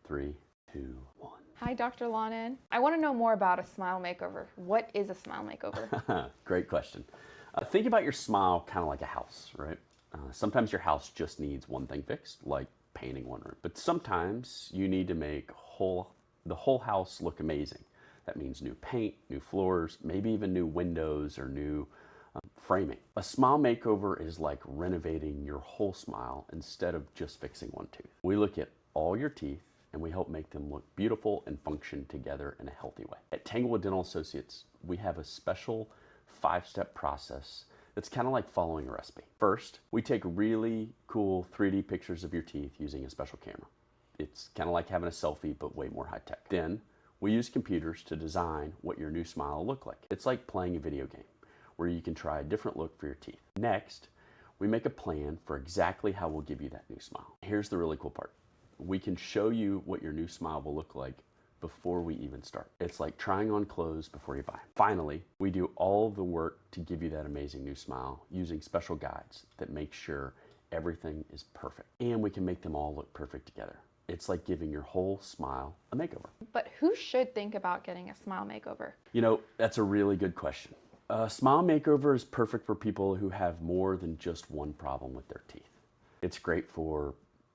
3, 2, 1. Hi, Dr. Lonan. I want to know more about a smile makeover. What is a smile makeover? Great question. Think about your smile kind of like a house, right? Sometimes your house just needs one thing fixed, like painting one room. But sometimes you need to make the whole house look amazing. That means new paint, new floors, maybe even new windows or new framing. A smile makeover is like renovating your whole smile instead of just fixing one tooth. We look at all your teeth and we help make them look beautiful and function together in a healthy way. At Tanglewood Dental Associates, we have a special 5-step process that's kind of like following a recipe. First, we take really cool 3D pictures of your teeth using a special camera. It's kind of like having a selfie, but way more high tech. Then, we use computers to design what your new smile will look like. It's like playing a video game where you can try a different look for your teeth. Next, we make a plan for exactly how we'll give you that new smile. Here's the really cool part. We can show you what your new smile will look like before we even start. It's like trying on clothes before you buy. Finally, we do all of the work to give you that amazing new smile using special guides that make sure everything is perfect. And we can make them all look perfect together. It's like giving your whole smile a makeover. But who should think about getting a smile makeover? You know, that's a really good question. A smile makeover is perfect for people who have more than just one problem with their teeth. It's great for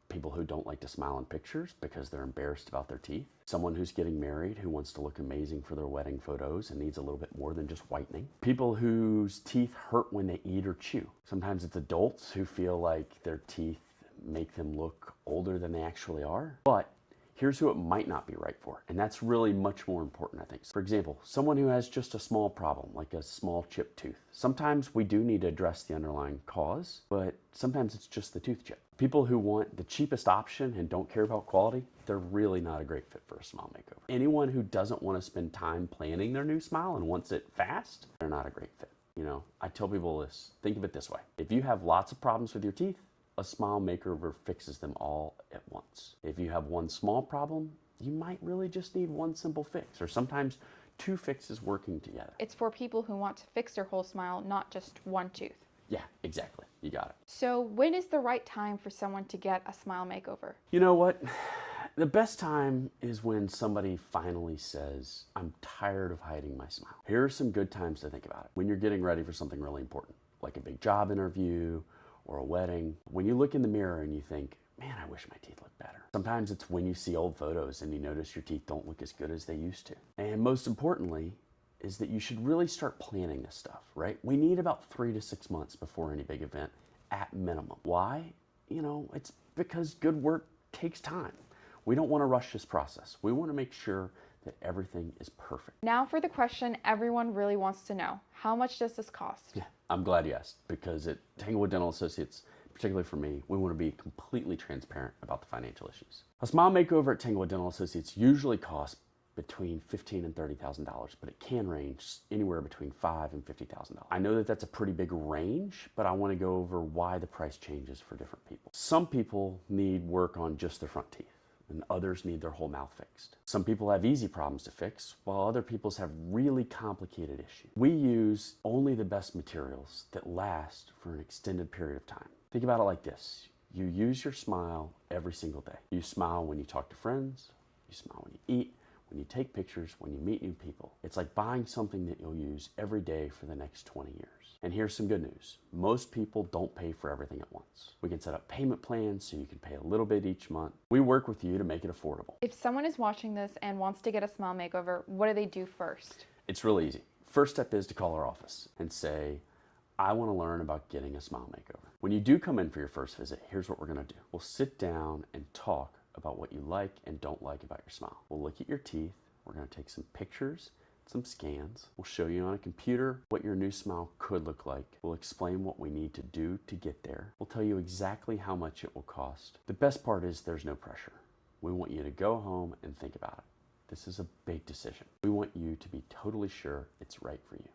people who don't like to smile in pictures because they're embarrassed about their teeth. Someone who's getting married who wants to look amazing for their wedding photos and needs a little bit more than just whitening. People whose teeth hurt when they eat or chew. Sometimes it's adults who feel like their teeth make them look older than they actually are. But here's who it might not be right for, and that's really much more important, I think. For example, someone who has just a small problem, like a small chipped tooth. Sometimes we do need to address the underlying cause, but sometimes it's just the tooth chip. People who want the cheapest option and don't care about quality, they're really not a great fit for a smile makeover. Anyone who doesn't want to spend time planning their new smile and wants it fast, they're not a great fit. You know, I tell people this, think of it this way. If you have lots of problems with your teeth, a smile makeover fixes them all at once. If you have one small problem, you might really just need one simple fix, or sometimes 2 fixes working together. It's for people who want to fix their whole smile, not just one tooth. Yeah, exactly. You got it. So when is the right time for someone to get a smile makeover? You know what? The best time is when somebody finally says, I'm tired of hiding my smile. Here are some good times to think about it. When you're getting ready for something really important, like a big job interview, or a wedding, when you look in the mirror and you think, man, I wish my teeth looked better. Sometimes it's when you see old photos and you notice your teeth don't look as good as they used to. And most importantly, is that you should really start planning this stuff, right? We need about 3 to 6 months before any big event at minimum. Why? You know, it's because good work takes time. We don't want to rush this process. We want to make sure that everything is perfect. Now for the question everyone really wants to know. How much does this cost? Yeah, I'm glad you asked, because at Tanglewood Dental Associates, particularly for me, we want to be completely transparent about the financial issues. A smile makeover at Tanglewood Dental Associates usually costs between $15,000 and $30,000, but it can range anywhere between $5,000 and $50,000. I know that that's a pretty big range, but I want to go over why the price changes for different people. Some people need work on just their front teeth, and others need their whole mouth fixed. Some people have easy problems to fix, while other people's have really complicated issues. We use only the best materials that last for an extended period of time. Think about it like this. You use your smile every single day. You smile when you talk to friends, you smile when you eat, when you take pictures, when you meet new people. It's like buying something that you'll use every day for the next 20 years. And here's some good news. Most people don't pay for everything at once. We can set up payment plans so you can pay a little bit each month. We work with you to make it affordable. If someone is watching this and wants to get a smile makeover, what do they do first? It's really easy. First step is to call our office and say, I want to learn about getting a smile makeover. When you do come in for your first visit, here's what we're going to do. We'll sit down and talk about what you like and don't like about your smile. We'll look at your teeth. We're going to take some pictures, some scans. We'll show you on a computer what your new smile could look like. We'll explain what we need to do to get there. We'll tell you exactly how much it will cost. The best part is there's no pressure. We want you to go home and think about it. This is a big decision. We want you to be totally sure it's right for you.